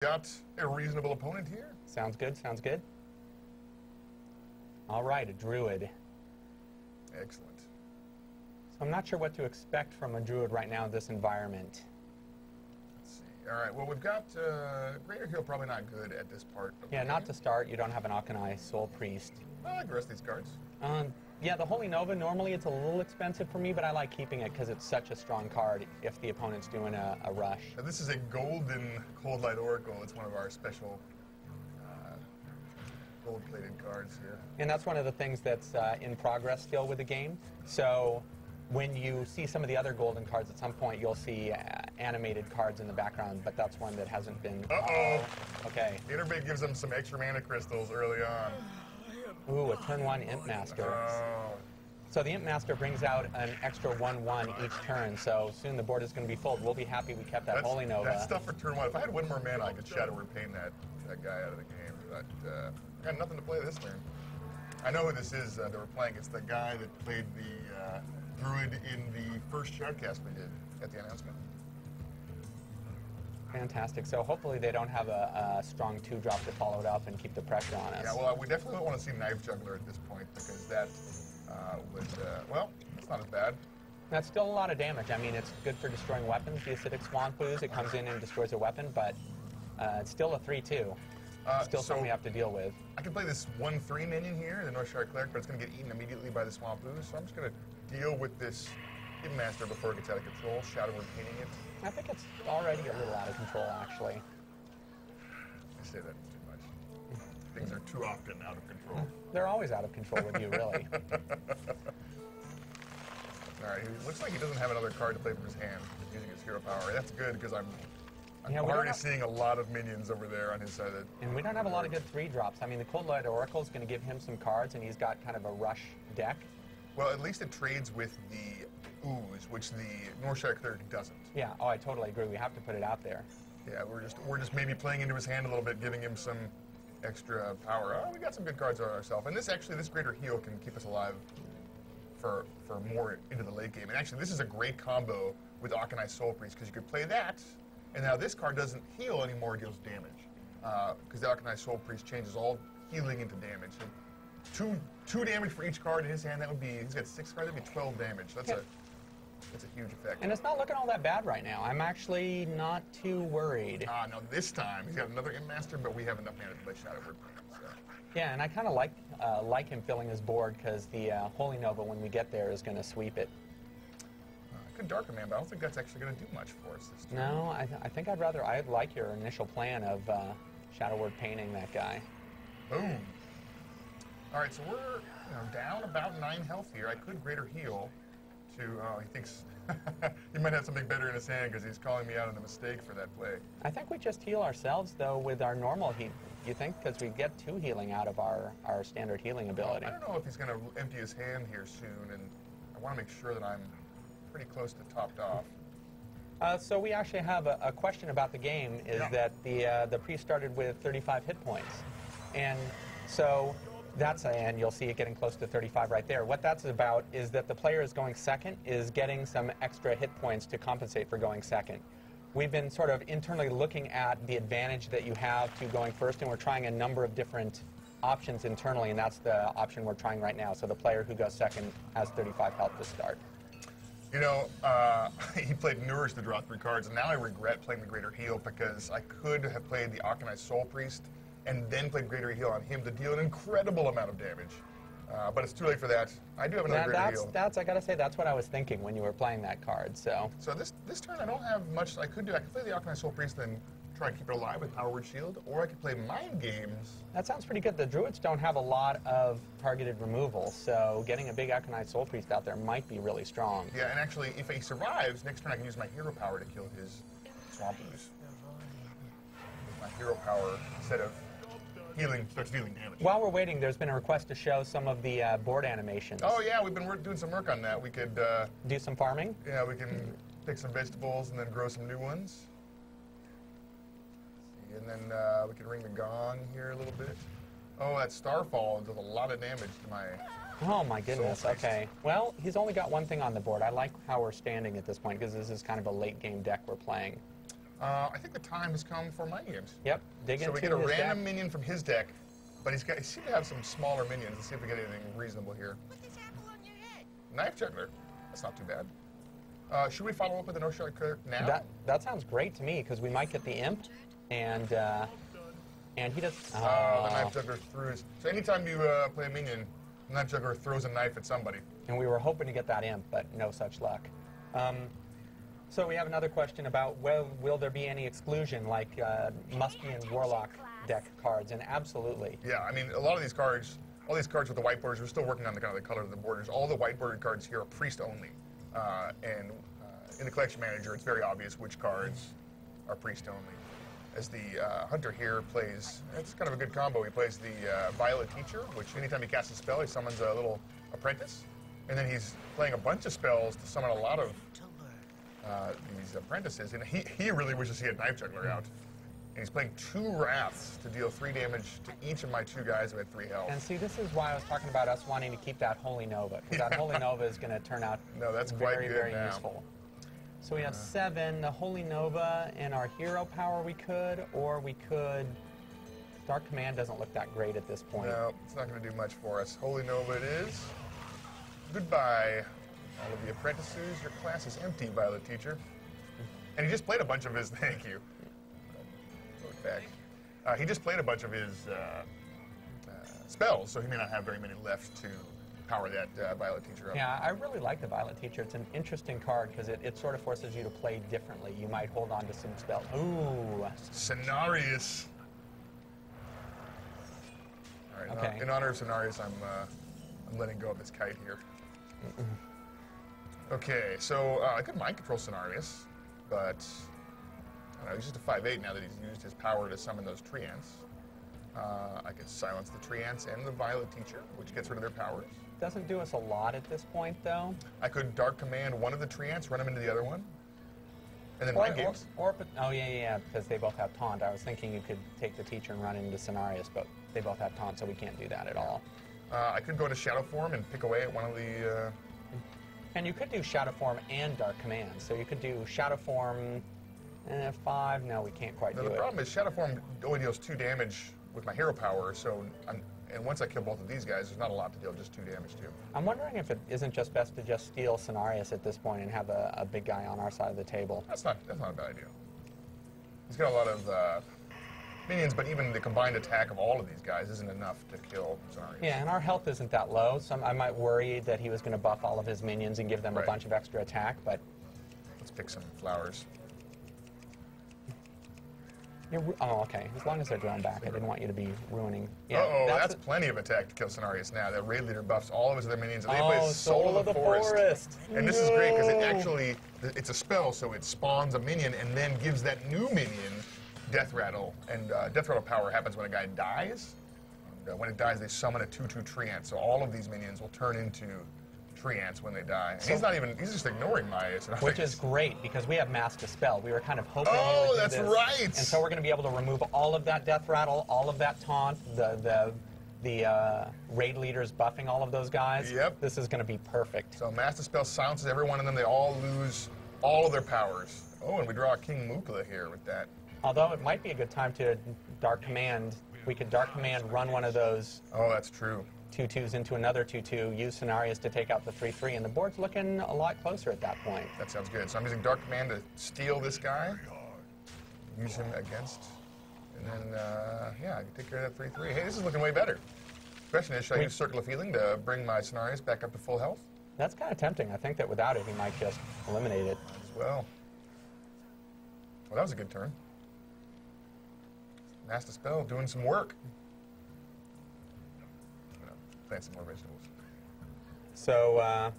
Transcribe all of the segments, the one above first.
Got a reasonable opponent here. Sounds good, sounds good. All right, a Druid. Excellent. So I'm not sure what to expect from a Druid right now in this environment. Let's see. All right, well, we've got Greater Heal probably not good at this part of the Yeah, game. not to start. You don't have an Akanai Soul Priest. I like the rest of these cards. Yeah, the Holy Nova, normally it's a little expensive for me, but I like keeping it because it's such a strong card if the opponent's doing a rush. Now, this is a golden Cold Light Oracle. It's one of our special gold-plated cards here. And that's one of the things that's in progress still with the game. So when you see some of the other golden cards, at some point you'll see animated cards in the background, but that's one that hasn't been... Uh-oh. Okay. Interbait gives them some extra mana crystals early on. Ooh, a turn 1 Imp Master. Oh. So the Imp Master brings out an extra 1/1 each turn, so soon the board is going to be full. We'll be happy we kept that Holy Nova. That's stuff for turn 1. If I had one more mana, I could Shadow Word Pain that guy out of the game. But I got nothing to play this turn. I know who this is that we're playing. It's the guy that played the Druid in the first Shardcast we did at the announcement. Fantastic. So hopefully they don't have a strong 2-drop to follow it up and keep the pressure on us. Yeah, well, we definitely don't want to see Knife Juggler at this point because that would, well, it's not as bad. That's still a lot of damage. I mean, it's good for destroying weapons. The Acidic Swamp Ooze, it comes in and destroys a weapon, but it's still a 3/2. Still something we have to deal with. I can play this 1/3 minion here, the North Shard Cleric, but it's going to get eaten immediately by the Swamp Ooze, so I'm just going to deal with this Imp Master before it gets out of control, Shadow Word Painting it. I think it's already a little out of control, actually. I say that too much. Things are too often out of control. They're always out of control with you, really. All right, it looks like he doesn't have another card to play from his hand using his hero power. That's good because I'm already seeing a lot of minions over there on his side. And we don't have a lot of good 3-drops. I mean, the Cold Light Oracle is going to give him some cards, and he's got kind of a rush deck. Well, at least it trades with the Ooze, which the North Shard Cleric doesn't. Yeah, oh, I totally agree. We have to put it out there. Yeah, we're just maybe playing into his hand a little bit, giving him some extra power. Oh, we got some good cards on ourselves. And this Greater Heal can keep us alive for more into the late game. And actually, this is a great combo with Akanai Soul Priest, because you could play that, and now this card doesn't heal anymore, it deals damage. Because the Akanai Soul Priest changes all healing into damage. So two damage for each card in his hand, that would be, he's got 6 cards, that'd be 12 damage. That's a huge effect. And it's not looking all that bad right now. I'm actually not too worried. No, this time, he's got another Imp Master, but we have enough mana to play Shadow Word Painting. So. Yeah, and I kind of like him filling his board, because the Holy Nova, when we get there, is going to sweep it. Good Darker Man, but I don't think that's actually going to do much for us this turn. No, I think I'd like your initial plan of Shadow Word Painting that guy. Boom. All right, so we're down about 9 health here. I could Greater Heal to, he thinks he might have something better in his hand because he's calling me out on a mistake for that play. I think we just heal ourselves, though, with our normal heal. You think? Because we get 2 healing out of our standard healing ability. I don't know if he's going to empty his hand here soon, and I want to make sure that I'm pretty close to topped off. So we actually have a question about the game, is that the priest started with 35 hit points. And so that's, and you'll see it getting close to 35 right there. What that's about is that the player is going second is getting some extra hit points to compensate for going second. We've been sort of internally looking at the advantage that you have to going first, and we're trying a number of different options internally, and that's the option we're trying right now. So the player who goes second has 35 health to start. You know, he played Nourish to draw 3 cards, and now I regret playing the Greater Heal because I could have played the Akanai Soul Priest and then played Greater Heal on him to deal an incredible amount of damage. But it's too late for that. I do have another Greater Heal. I gotta say, that's what I was thinking when you were playing that card. So this turn I don't have much I could do. I could play the Akanai Soul Priest and then try and keep it alive with Power Word Shield, or I could play Mind Games. That sounds pretty good. The Druids don't have a lot of targeted removal, so getting a big Akanai Soul Priest out there might be really strong. Yeah, and actually, if he survives, next turn I can use my hero power to kill his Swamp Ooze. My hero power, instead of healing, starts dealing damage. While we're waiting, there's been a request to show some of the board animations. Oh yeah, we've been doing some work on that. We could do some farming. Yeah, we can pick some vegetables and then grow some new ones. And then we can ring the gong here a little bit. Oh, that Starfall does a lot of damage to my... Oh my goodness, okay. Well, he's only got one thing on the board. I like how we're standing at this point, because this is kind of a late game deck we're playing. I think the time has come for my games. Yep, dig So into we get a his random deck. minion from his deck, but he seems to have some smaller minions. Let's see if we get anything reasonable here. Put this apple on your head. Knife Juggler. That's not too bad. Should we follow up with the No Shot Cleric now? That sounds great to me because we might get the imp, and he does. The Knife Juggler threw his... So anytime you play a minion, the Knife Juggler throws a knife at somebody. And we were hoping to get that imp, but no such luck. So we have another question about will there be any exclusion, like Muskie and Warlock deck cards, and absolutely. Yeah, I mean, a lot of these cards, all these cards with the white borders, we're still working on the kind of the color of the borders. All the white bordered cards here are priest only. And in the collection manager, it's very obvious which cards are priest only. As the hunter here plays, it's kind of a good combo. He plays the Violet Teacher, which anytime he casts a spell, he summons a little apprentice. And then he's playing a bunch of spells to summon a lot of these apprentices. And he really wishes he had Knife Juggler out. And he's playing 2 Wraths to deal 3 damage to each of my 2 guys who had 3 health. And see, this is why I was talking about us wanting to keep that Holy Nova, because that Holy Nova is going to turn out that's very, quite good very now. useful. So we have 7, the Holy Nova in our hero power we could, or we could... Dark Command doesn't look that great at this point. No, it's not going to do much for us. Holy Nova it is. Goodbye, all of the apprentices. Your class is empty, Violet Teacher. And he just played a bunch of his... Thank you. Look back. He just played a bunch of his spells, so he may not have very many left to power that Violet Teacher up. Yeah, I really like the Violet Teacher. It's an interesting card because it sort of forces you to play differently. You might hold on to some spells. Ooh. Cenarius. All right, Okay. in honor of Cenarius, I'm letting go of this kite here. Okay, so I could mind control Cenarius, but I don't know, he's just a 5/8 now that he's used his power to summon those Treants. I could silence the Treants and the Violet Teacher, which gets rid of their powers. Doesn't do us a lot at this point, though. I could Dark Command one of the Treants, run him into the other one, and then mind games. Oh, yeah, because they both have taunt. I was thinking you could take the Teacher and run into Cenarius, but they both have taunt, so we can't do that at all. I could go into Shadow Form and pick away at one of the... And you could do Shadow Form and Dark Command. So you could do Shadow Form 5. No, we can't quite Now, do the it. problem is Shadow Form only deals 2 damage with my hero power, so and once I kill both of these guys, there's not a lot to deal just 2 damage to. I'm wondering if it isn't just best to just steal Cenarius at this point and have a big guy on our side of the table. That's not a bad idea. He's got a lot of minions, but even the combined attack of all of these guys isn't enough to kill Cenarius. Yeah, and our health isn't that low, so I might worry that he was going to buff all of his minions and give them a Right. bunch of extra attack, but... Let's pick some flowers. Oh, okay. As long as they're drawn back, I didn't want you to be ruining... Yeah, Uh-oh, that's plenty of attack to kill Cenarius now. The raid leader buffs all of his other minions, and they play Oh, Soul of the Forest. And this is great because it actually, it's a spell, so it spawns a minion and then gives that new minion Death Rattle. And Death Rattle power happens when a guy dies. And when it dies, they summon a 2/2 Treant. So all of these minions will turn into Treants when they die. And he's just ignoring my Cenarius. Which is great, because we have Mass Dispel. We were kind of hoping he Oh, would do that's this. right. And so we're going to be able to remove all of that Death Rattle, all of that taunt, the raid leaders buffing all of those guys. Yep. This is going to be perfect. So Master Spell silences every one of them. They all lose all of their powers. Oh, and we draw a King Mukla here with that. Although it might be a good time to Dark Command. We could Dark Command, run one of those Oh, that's true. 2/2s into another 2/2, use Cenarius to take out the 3/3, and the board's looking a lot closer at that point. That sounds good. So I'm using Dark Command to steal this guy, use him against, and then, yeah, I can take care of that 3/3. Hey, this is looking way better. Question is, should I use Circle of Healing to bring my Cenarius back up to full health? That's kind of tempting. I think that without it, he might just eliminate it. As well. Well, that was a good turn. Master Spell doing some work. Plant some more vegetables. So,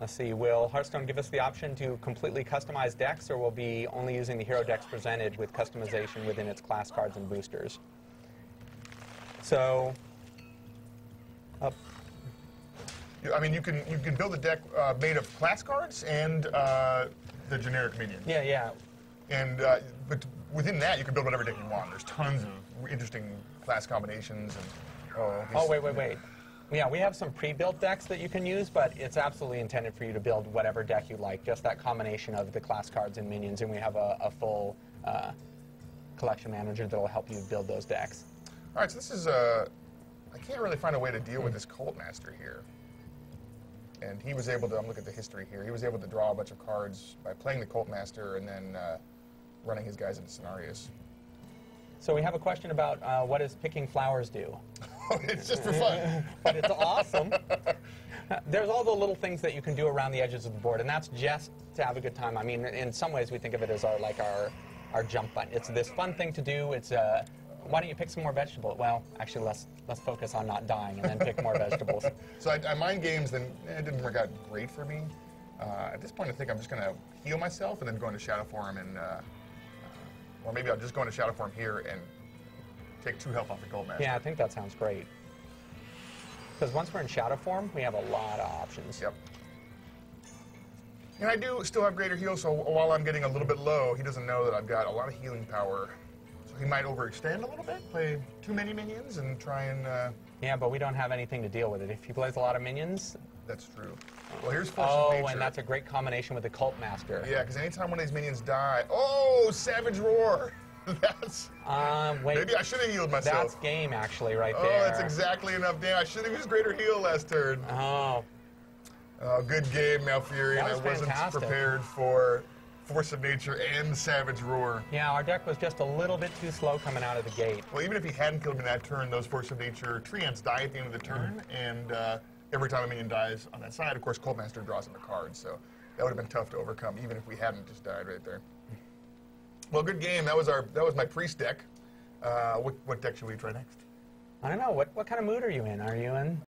let's see, will Hearthstone give us the option to completely customize decks, or will be only using the hero decks presented with customization within its class cards and boosters? So, I mean, you can build a deck made of class cards and the generic minions. yeah. And but within that, you can build whatever deck you want. There's tons of interesting class combinations. And Oh, wait. Yeah, we have some pre-built decks that you can use, but it's absolutely intended for you to build whatever deck you like, just that combination of the class cards and minions, and we have a full collection manager that will help you build those decks. All right, so this is I can't really find a way to deal with this Cult Master here. And he was able to, I'm looking at the history here, he was able to draw a bunch of cards by playing the Cult Master and then running his guys into scenarios. So we have a question about what does picking flowers do? It's just for fun. But it's awesome. There's all the little things that you can do around the edges of the board, and that's just to have a good time. I mean, in some ways we think of it as our jump button. It's this fun thing to do. It's why don't you pick some more vegetables? Well, actually, let's focus on not dying and then pick more vegetables. So I mind games, then it didn't work out great for me. At this point, I think I'm just going to heal myself and then go into Shadow Form, and or maybe I'll just go into Shadow Form here and take 2 health off the Cult Master. Yeah, I think that sounds great. Because once we're in Shadow Form, we have a lot of options. Yep. And I do still have greater heal, so while I'm getting a little bit low, he doesn't know that I've got a lot of healing power. So he might overextend a little bit, play too many minions, and try and... Yeah, but we don't have anything to deal with it. If he plays a lot of minions... That's true. Well, here's Force of Nature. And that's a great combination with the Cult Master. Yeah, because anytime one of these minions die... Oh, Savage Roar! That's... Wait. Maybe I should have healed myself. That's game, actually, right there. Oh, that's exactly enough damage. I should have used greater heal last turn. Oh. Oh, good game, Malfurion. I wasn't prepared for Force of Nature and Savage Roar. Yeah, our deck was just a little bit too slow coming out of the gate. Well, even if he hadn't killed me that turn, those Force of Nature treants die at the end of the turn, and every time a minion dies on that side, of course, Cult Master draws him a card, so that would have been tough to overcome, even if we hadn't just died right there. Well, good game. That was my priest deck. What deck should we try next? I don't know. What kind of mood are you in? Are you in